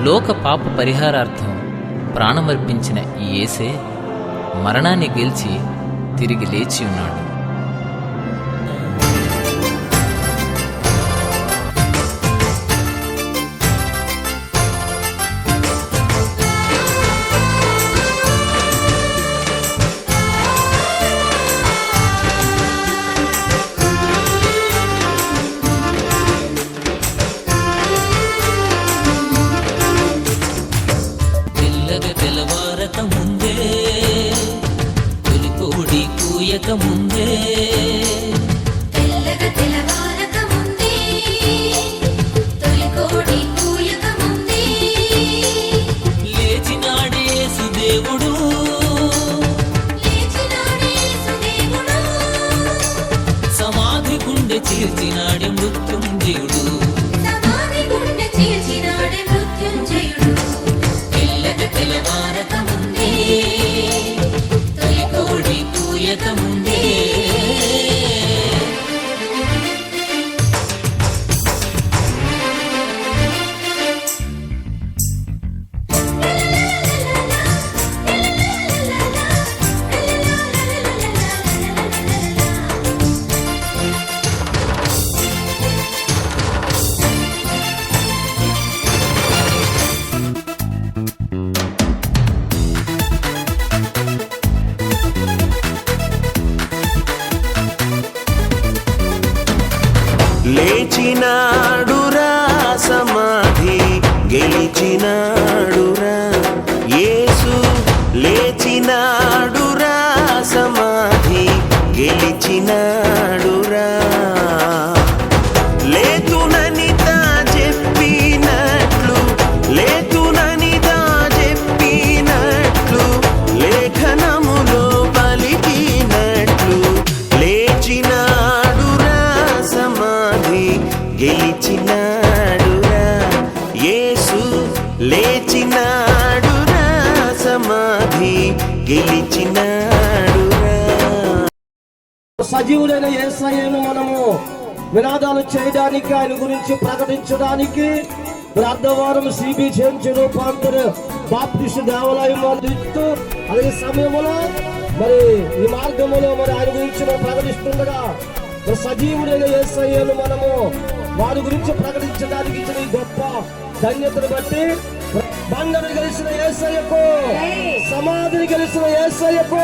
లోక పాప పరిహారార్థం ప్రాణమర్పించిన ఈ యేసే మరణాన్ని గెలిచి తిరిగి లేచి ఉన్నాడు. సమాధి గుండె చీల్చినాడే మృత్యుంజయుడు, తెల్లగ తెలవారక ముందే తొలి కోడి కూయక ముందే. లేచినాడురా, సమాధి గెలిచినాడురా, యేసు లేచినాడురా, సమాధి గెలిచినాడురా. లేతుననితా చెప్పినట్లు, లేతుననితా చెప్పినట్లు, లేఖనములో పలికినట్లు లేచినాడురా, సమాధి గెలిచినాడురా, యేసు లేచినాడురా, సమాధి గెలిచినాడురా. సజీవుడైన యేసయ్యను మనము వినాదాలు చేయడానికి, ఆయన గురించి ప్రకటించడానికి అర్ధవారం సిబి చేయించి రూపాంతర బాప్టిస్టు దేవాలయం అందిస్తూ అదే సమయంలో మరి ఈ మార్గంలో మరి ఆయన గురించి మనం ప్రకటిస్తుండగా సజీవుడైన యేసయ్యను మనము వారి గురించి ప్రకటించడానికి ఇచ్చిన ఈ గొప్ప ధన్యతను బట్టి బండను గెలిచిన యేసయ్యకు, సమాధిని గెలిచిన యేసయ్యకు,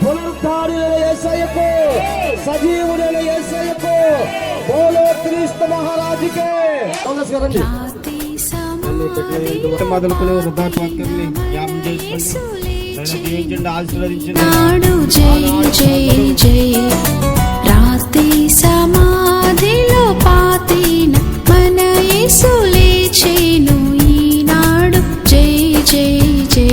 పునరుద్ధారుడైన యేసయ్యకు, సజీవుడైన యేసయ్యకు, బోలో క్రీస్తు మహారాజుకే. మొదలుకొని వృద్ధాత్మని జ్ఞాపం చేసుకోండి, ఆశీర్వదించండి. రాతి సమాధిలో పాతిన మన యేసు లేచెను ఈనాడు, జై జై జై.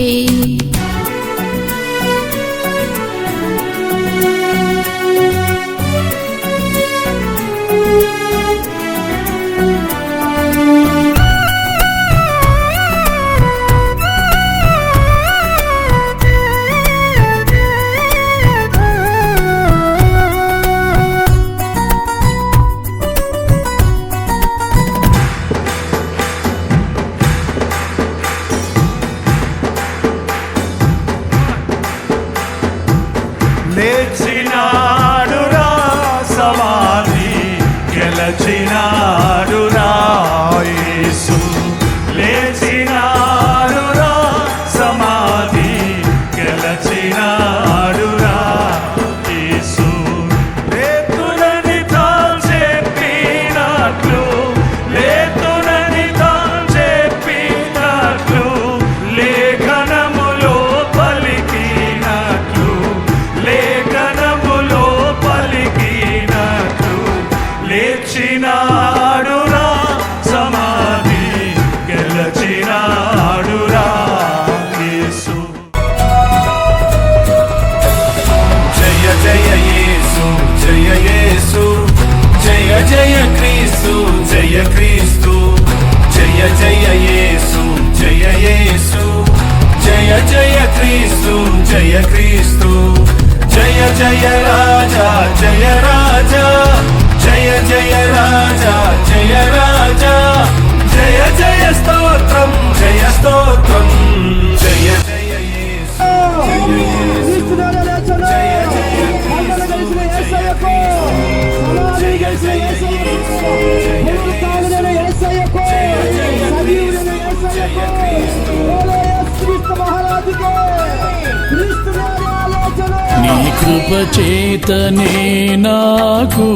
కృపచేతనే నాకు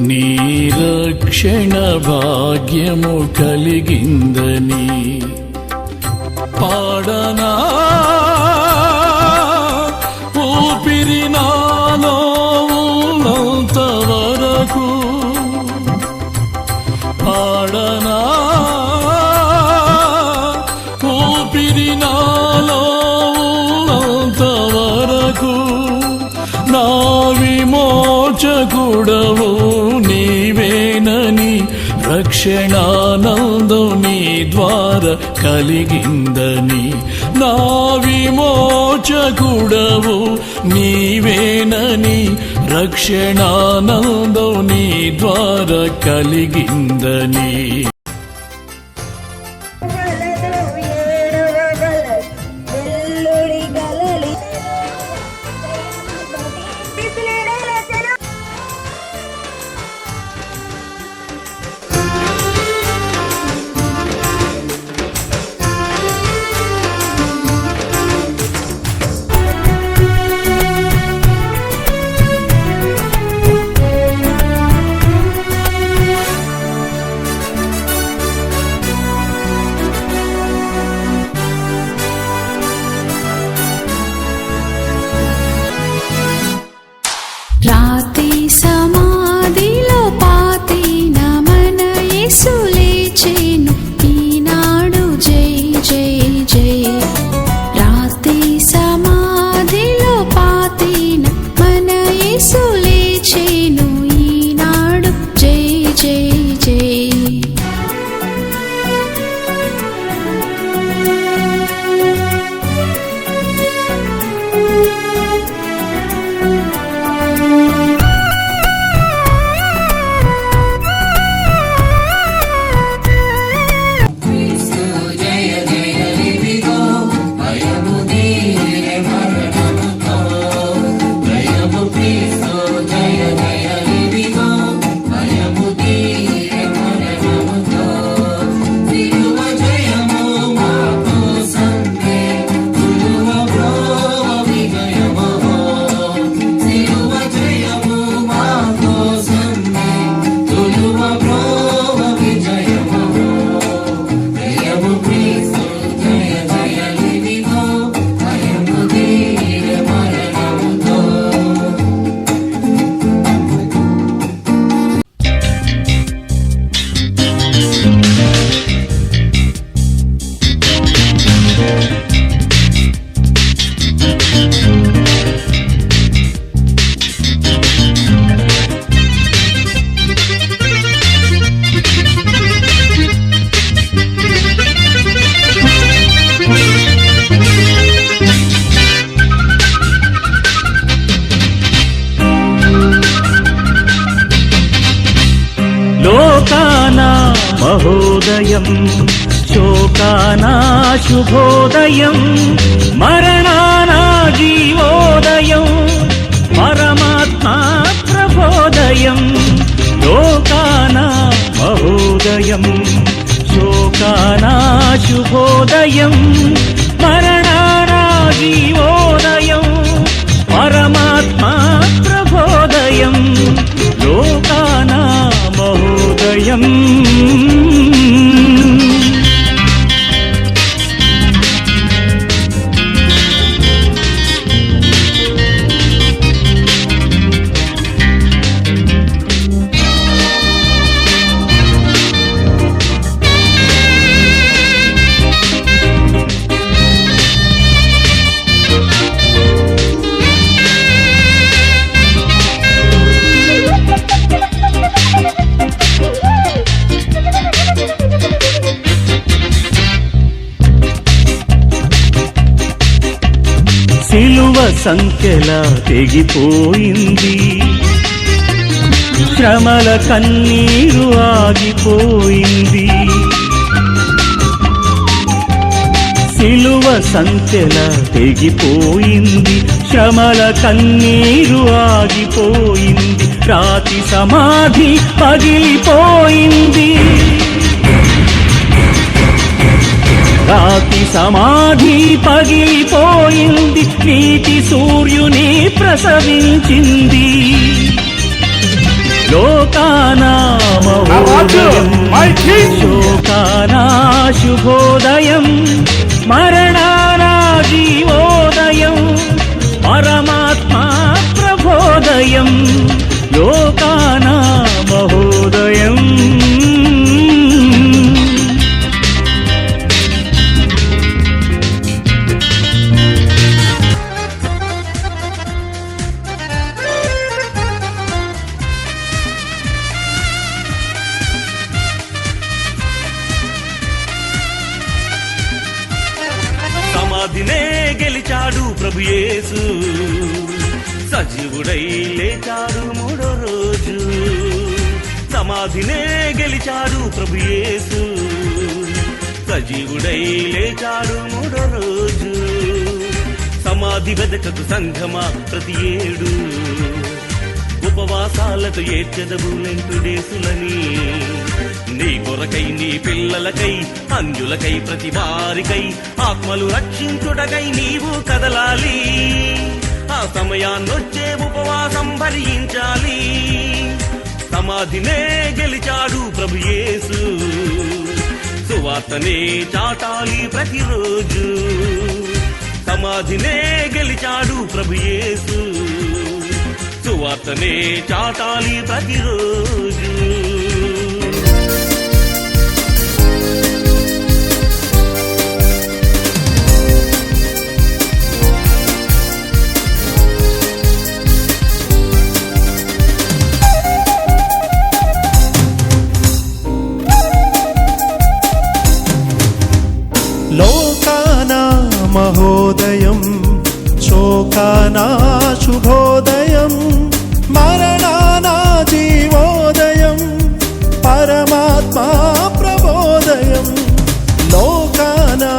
నీ రక్షణ భాగ్యము కలిగిందని పాడనా ఊపిరి నాలో ఉన్నంత వరకు పాడనా ఊపిరి నాలో ఉన్నంత వరకు నా విమోచకుడవు నీవేనని రక్షణానందం నీ ద్వారా కలిగిందని నా విమోచకుడవు నీవేనని రక్షణానందం నీ ద్వారా కలిగిందని రాతి సమాధిలో పాతిన మన యేసు లేచెను ఈనాడు జై జై జై రాతి సమాధిలో పాతిన మన యేసు లేచెను ఈనాడు జై జై జై లోకానా మహోదయం శోకానా శుభోదయం మరణానా జీవోదయం పరమాత్మా ప్రభోదయం లోకానా మహోదయం శోకానా శుభోదయం మరణానా జీవోదయం పరమాత్మా ప్రభోదయం లోకానా మహోదయం సిలువ సంఖ్యల తెగిపోయింది శ్రమల కన్నీరు ఆగిపోయింది సిలువ సంఖ్యల తెగిపోయింది శ్రమల కన్నీరు ఆగిపోయింది రాతి సమాధి పగిలిపోయింది రాతి రాతి సమాధి పగిలిపోయింది, నీతి సూర్యుని ప్రసవించింది. లోకానా మహోదయం, శోకానా శుభోదయం, మరణానా జీవోదయం, పరమాత్మా ప్రభోదయం. లోకానా మహోదయం. సమాధినే గెలిచాడు ప్రభు యేసు, సజీవుడై లేచాడు మూడో రోజు. సమాధినే గెలిచాడు ప్రభు యేసు, సజీవుడై లేచాడు మూడో రోజు. సమాధి వెదకకు సంఘమా ప్రతి ఏడు, ఉపవాసాలతో ఏడ్చెదవు లెంటుడేసులని. నీ కొరకై, నీ పిల్లలకై, అంజులకై, ప్రతి వారికై, ఆత్మలు రక్షించుటకై నీవు కదలాలి. ఆ సమయాన్నొచ్చే ఉపవాసం భరించాలి. సమాధినే గెలిచాడు ప్రభు యేసు, సువార్తనే చాటాలి ప్రతిరోజు. సమాధినే గెలిచాడు ప్రభు యేసు, సువార్తనే చాటాలి ప్రతిరోజు. లోకానా మహోదయం, శోకానా శుభోదయం, మరణానా జీవోదయం, పరమాత్మా ప్రభోదయం. లోకానా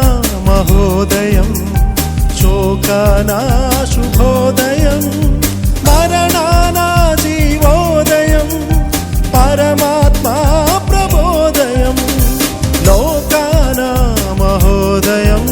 మహోదయం, శోకానా శుభోదయం, మరణానా జీవోదయం, పరమాత్మా ప్రభోదయం. లోకానా మహోదయం.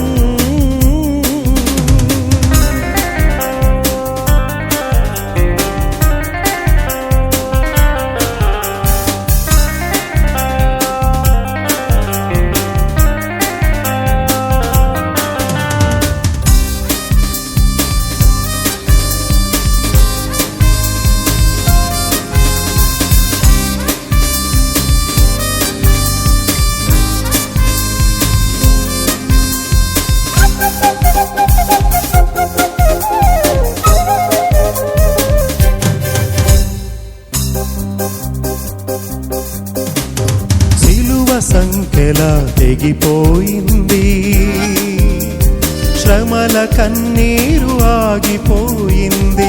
సంఖ్యల తెగిపోయింది, శ్రమల కన్నీరు ఆగిపోయింది.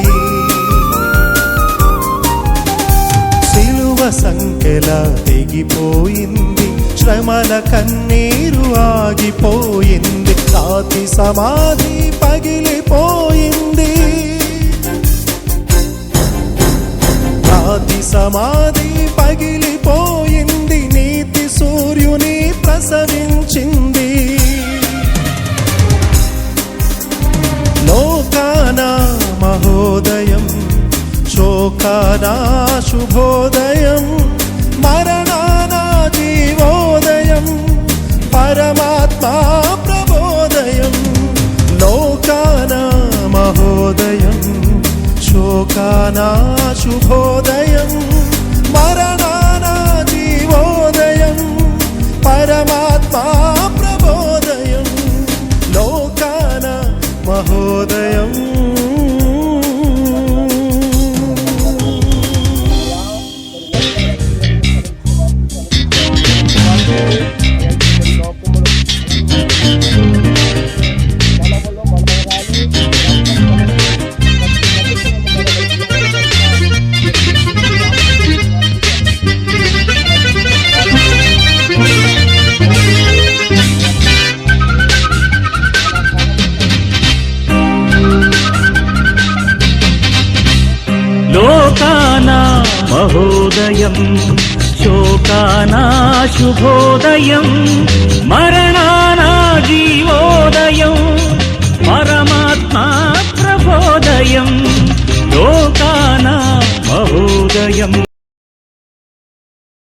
సిలువ సంఖ్యల తెగిపోయింది, శ్రమల కన్నీరు ఆగిపోయింది. రాతి సమాధి పగిలిపోయింది, రాతి సమాధి పగిలిపోయింది, నీతి సూర్యుని ప్రసవించింది. లోకానా మహోదయం, శోకానా శుభోదయం, మరణానా జీవోదయం, పరమాత్మా ప్రభోదయం. లోకానా మహోదయం, శోకానా శుభోదయం, మరణానా జీవోదయం, పరమాత్మా ప్రభోదయం. లోకానా మహోదయం. లోకానా మహోదయం, శోకానా శుభోదయం, మరణానా జీవో మహోదయం లోకానా మహోదయం